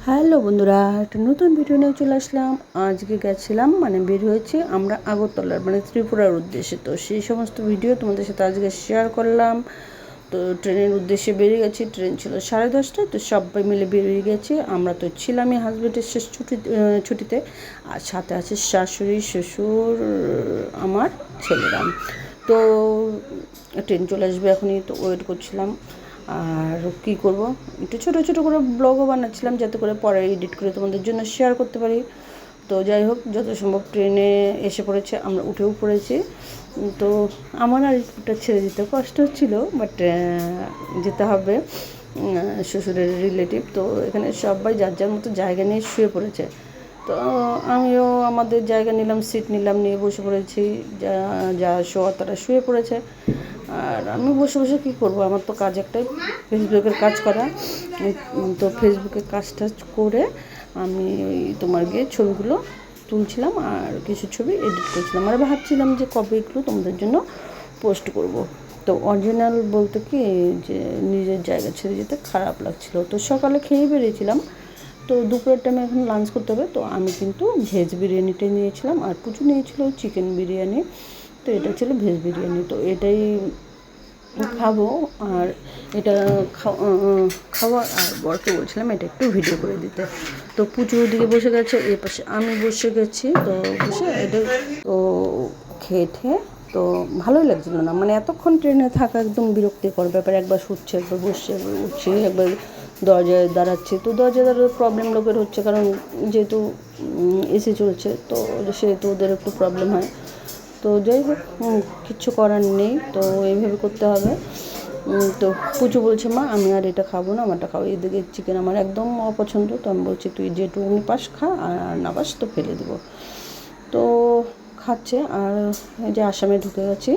Hello বন্ধুরা, একটা নতুন ভিডিও নিয়ে চলে আসলাম। আজকে গেছিলাম বের হয়েছি আমরা আগরতলার ত্রিপুরার উদ্দেশ্যে। তো সেই সমস্ত ভিডিও তোমাদের সাথে আজকে শেয়ার করলাম। তো ট্রেনের উদ্দেশ্যে বেরিয়ে গেছি। ট্রেন ছিল 10:30টায়। তো সবাই মিলে বেরিয়ে গেছি। আমরা তো ছিলামই হাজব্যান্ডের শেষ ছুটিতে। আর সাথে আছে শাশুড়ি, শ্বশুর, আমার ছেলেরা। তো ট্রেন চলে আসবে এখনই, তো ওয়েট করছিলাম। আর কী করব, একটু ছোটো ছোটো করে ব্লগও বানাচ্ছিলাম যাতে করে পরে এডিট করে তোমাদের জন্য শেয়ার করতে পারি। তো যাই হোক, যত সম্ভব ট্রেনে এসে পড়েছে, আমরা উঠেও পড়েছি। তো আমার আর এটা ছেড়ে দিতে কষ্ট হচ্ছিলো, বাট যেতে হবে। শ্বশুরের রিলেটিভ, তো এখানে সবাই যার যার মতো জায়গা নিয়ে শুয়ে পড়েছে। তো আমিও আমাদের জায়গা নিলাম, সিট নিলাম, নিয়ে বসে পড়েছি। যা শোয়া তারা শুয়ে পড়েছে। আর আমি বসে বসে কী করবো, আমার তো কাজ একটাই, ফেসবুকের কাজ করা। তো ফেসবুকের কাজ টাজ করে আমি তোমার গিয়ে ছবিগুলো তুলছিলাম আর কিছু ছবি এডিট করছিলাম। আর ভাবছিলাম যে কবে এগুলো তোমাদের জন্য পোস্ট করব। তো অরিজিনাল বলতে কি, যে নিজের জায়গা ছেড়ে যেতে খারাপ লাগছিলো। তো সকালে খেয়ে বেরিয়েছিলাম। তো দুপুরের টাইমে এখন লাঞ্চ করতে হবে। তো আমি কিন্তু ভেজ বিরিয়ানিটাই নিয়েছিলাম, আর পুজো নিয়েছিল চিকেন বিরিয়ানি। তো এটা ছিল ভেজ বিরিয়ানি। তো এটাই খাবো। আর এটা খাওয়ার আর বরকে বলছিলাম এটা একটু ভিডিও করে দিতে। তো পুজো ওদিকে বসে গেছে, এ পাশে আমি বসে গেছি। তো বসে এটা তো খেয়ে তো ভালোই লাগছিল না, এতক্ষণ ট্রেনে থাকা একদম বিরক্তিকর ব্যাপার। একবার শুচ্ছে, একবার বসছে, একবার উঠছে, একবার দরজায় দাঁড়াচ্ছে। তো দরজায় দাঁড়ানোর প্রবলেম লোকের হচ্ছে, কারণ যেহেতু এসি চলছে, তো সেহেতু ওদের একটু প্রবলেম হয়। তো যাই হোক, কিচ্ছু করার নেই, তো এইভাবে করতে হবে। তো পুজো বলছে, মা আমি আর এটা খাবো না, আমারটা খাবো। এদিকে চিকেন আমার একদম অপছন্দ। তো আমি বলছি তুই যেটুকুনি পাস খা, আর না পাস তো ফেলে দেবো। তো খাচ্ছে। আর এই যে আসামে ঢুকে গেছি।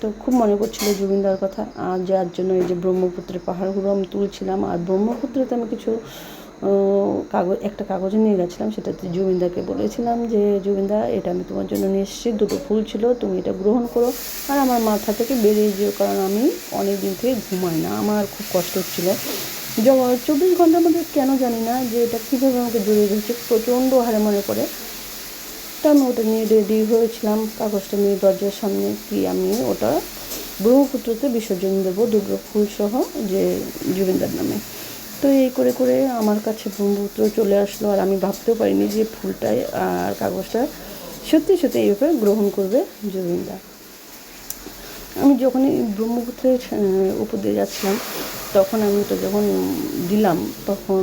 তো খুব মনে পড়ছিলো জুবিনদার কথা, আর যার জন্য এই যে ব্রহ্মপুত্রের পাহাড়গুলো আমি তুলছিলাম। আর ব্রহ্মপুত্রেতে আমি কিছু একটা কাগজ নিয়ে গেছিলাম, সেটাতে জুবিনদাকে বলেছিলাম যে জুবিনদা, এটা আমি তোমার জন্য নিয়ে এসেছি, দুটো ফুল ছিল, তুমি এটা গ্রহণ করো আর আমার মাথা থেকে বেরিয়ে যেও, কারণ আমি অনেক দিন থেকে ঘুমাই না, আমার খুব কষ্ট হচ্ছিলো। 24 ঘন্টার মধ্যে কেন জানি না যে এটা কীভাবে আমাকে জড়িয়ে ধরছে, প্রচণ্ড হারে মনে পড়ে। তো আমি ওটা নিয়ে রেডি হয়েছিলাম, কাগজটা নিয়ে দরজার সামনে, কি আমি ওটা ব্রহ্মপুত্রতে বিসর্জন দেবো, দুটো ফুল সহ, যে জুবিনদার নামে। তো এই করে করে আমার কাছে ব্রহ্মপুত্র চলে আসলো। আর আমি ভাবতেও পারিনি যে ফুলটায় আর কাগজটা সত্যি সত্যি এইভাবে গ্রহণ করবে জুবিনদা। আমি যখনই ব্রহ্মপুত্রের উপর দিয়ে যাচ্ছিলাম, তখন আমি তো যখন দিলাম, তখন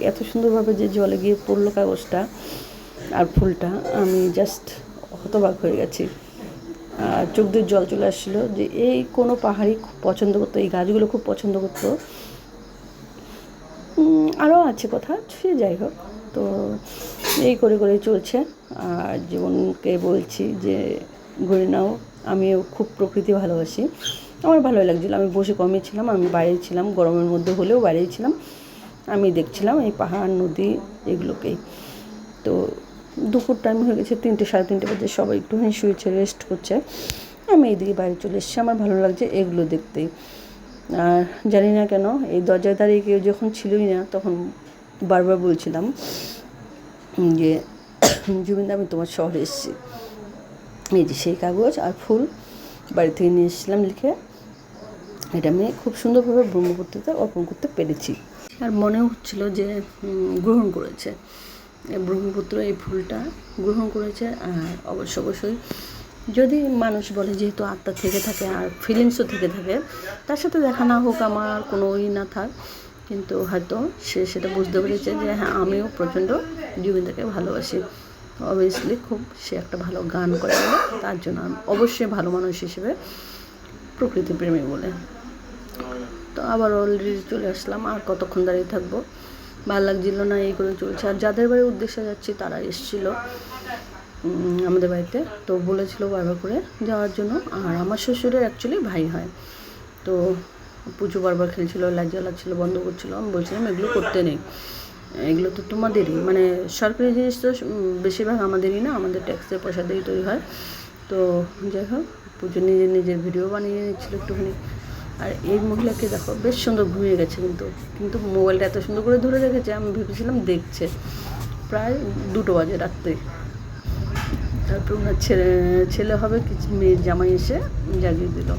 এত সুন্দরভাবে যে জলে গিয়ে পড়লো কাগজটা আর ফুলটা, আমি জাস্ট হতবাক হয়ে গেছি। আর চোখ দিয়ে জল চলে আসছিলো, যে এই কোনো পাহাড়ি খুব পছন্দ করতো, এই গাছগুলো খুব পছন্দ করতো। আরও আছে কথা, সে যাই হোক। তো এই করে করে চলছে। আর জীবনকে বলছি যে ঘুরে নাও। আমিও খুব প্রকৃতি ভালোবাসি, আমার ভালোই লাগছিলো। আমি বসে কমই ছিলাম, আমি বাইরে ছিলাম, গরমের মধ্যে হলেও বাইরেই ছিলাম। আমি দেখছিলাম এই পাহাড়, নদী, এগুলোকেই। তো দুপুর টাইম হয়ে গেছে, 3টে, 3:30 বাজে, সবাই একটুখানি শুয়েছে, রেস্ট করছে। আমি এইদিকে বাইরে চলে এসেছি, আমার ভালো লাগছে এগুলো দেখতেই। আর জানি না কেন এই দরজায় দাঁড়িয়ে কেউ যখন ছিলই না, তখন বারবার বলছিলাম যে জুবিনদা, আমি তোমার শহরে এসেছি। এই যে সেই কাগজ আর ফুল বাড়ি থেকে নিয়ে এসেছিলাম লিখে, এটা আমি খুব সুন্দরভাবে ব্রহ্মপুত্রতে অর্পণ করতে পেরেছি। আর মনেও হচ্ছিলো যে গ্রহণ করেছে ব্রহ্মপুত্র, এই ফুলটা গ্রহণ করেছে। আর অবশ্যই যদি মানুষ বলে, যেহেতু আত্মা থেকে থাকে আর ফিলিংসও থেকে থাকে, তার সাথে দেখা না হোক, আমার কোনো না থাক, কিন্তু হয়তো সে সেটা বুঝতে পেরেছে যে হ্যাঁ, আমিও প্রচণ্ড জুবিনদাকে ভালোবাসি। অবভিয়াসলি খুব সে একটা ভালো গান করে বলে, তার জন্য আমি অবশ্যই ভালো মানুষ হিসেবে প্রকৃতিপ্রেমী বলে। তো আবার অলরেডি চলে আসলাম, আর কতক্ষণ দাঁড়িয়ে থাকবো, ভালো লাগছিল না, এই করে চলছে। আর যাদের বাড়ির উদ্দেশ্যে যাচ্ছি তারা এসেছিলো আমাদের বাড়িতে, তো বলেছিল বারবার করে যাওয়ার জন্য। আর আমার শ্বশুরের অ্যাকচুয়ালি ভাই হয়। তো পুজো বারবার খেলছিলো, লাজ্জা লাগছিলো, বন্ধ করছিলো। আমি বলছিলাম এগুলো করতে নেই, এগুলো তো তোমাদেরই, সরকারি জিনিস তো বেশিরভাগ আমাদেরই না, আমাদের ট্যাক্সের পয়সা দিয়েই তৈরি হয়। তো যাই হোক, পুজো নিজের ভিডিও বানিয়ে নিচ্ছিলো একটুখানি। আর এই মহিলাকে দেখো বেশ সুন্দর ঘুমিয়ে গেছে, কিন্তু মোবাইলটা এত সুন্দর করে ধরে রেখেছে, আমি ভেবেছিলাম দেখছে। প্রায় 2টো বাজে রাত্রে। তারপর ওনার ছেলে হবে কিছু মেয়ের জামাই এসে জাগিয়ে দিল।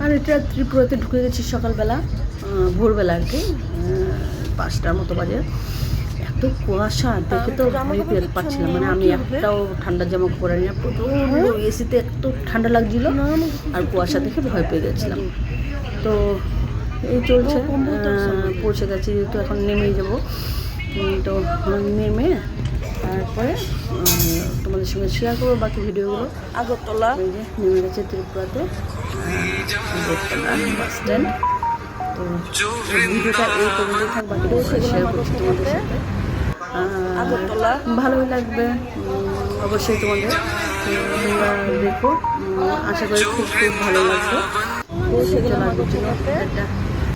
আর এটা ত্রিপুরাতে ঢুকে গেছি সকালবেলা, ভোরবেলা আর কি, 5টার মতো বাজে। এত কুয়াশা দেখে তো ভয় পাচ্ছিলাম, মানে আমি একটাও ঠান্ডার জামা পরে নিয়ে প্রচণ্ড এসিতে এত ঠান্ডা লাগছিল, আর কুয়াশা দেখে ভয় পেয়ে গেছিলাম। তো এই চলছে, পৌঁছে গেছি, তো এখন নেমেই যাবো। তো নেমে তারপরে তোমাদের সঙ্গে শেয়ার করবো বাকি ভিডিওগুলো। আগরতলা নেমে গেছে ত্রিপুরাতে, বাস স্ট্যান্ড। তো ভিডিওটা এই পর্যন্তই থাক, বাকি শেয়ার করছি তোমাদের সাথে। আগরতলা ভালোই লাগবে অবশ্যই তোমাদের, তোমরা দেখো, আশা করি খুব ভালো লাগবে। সেগুলো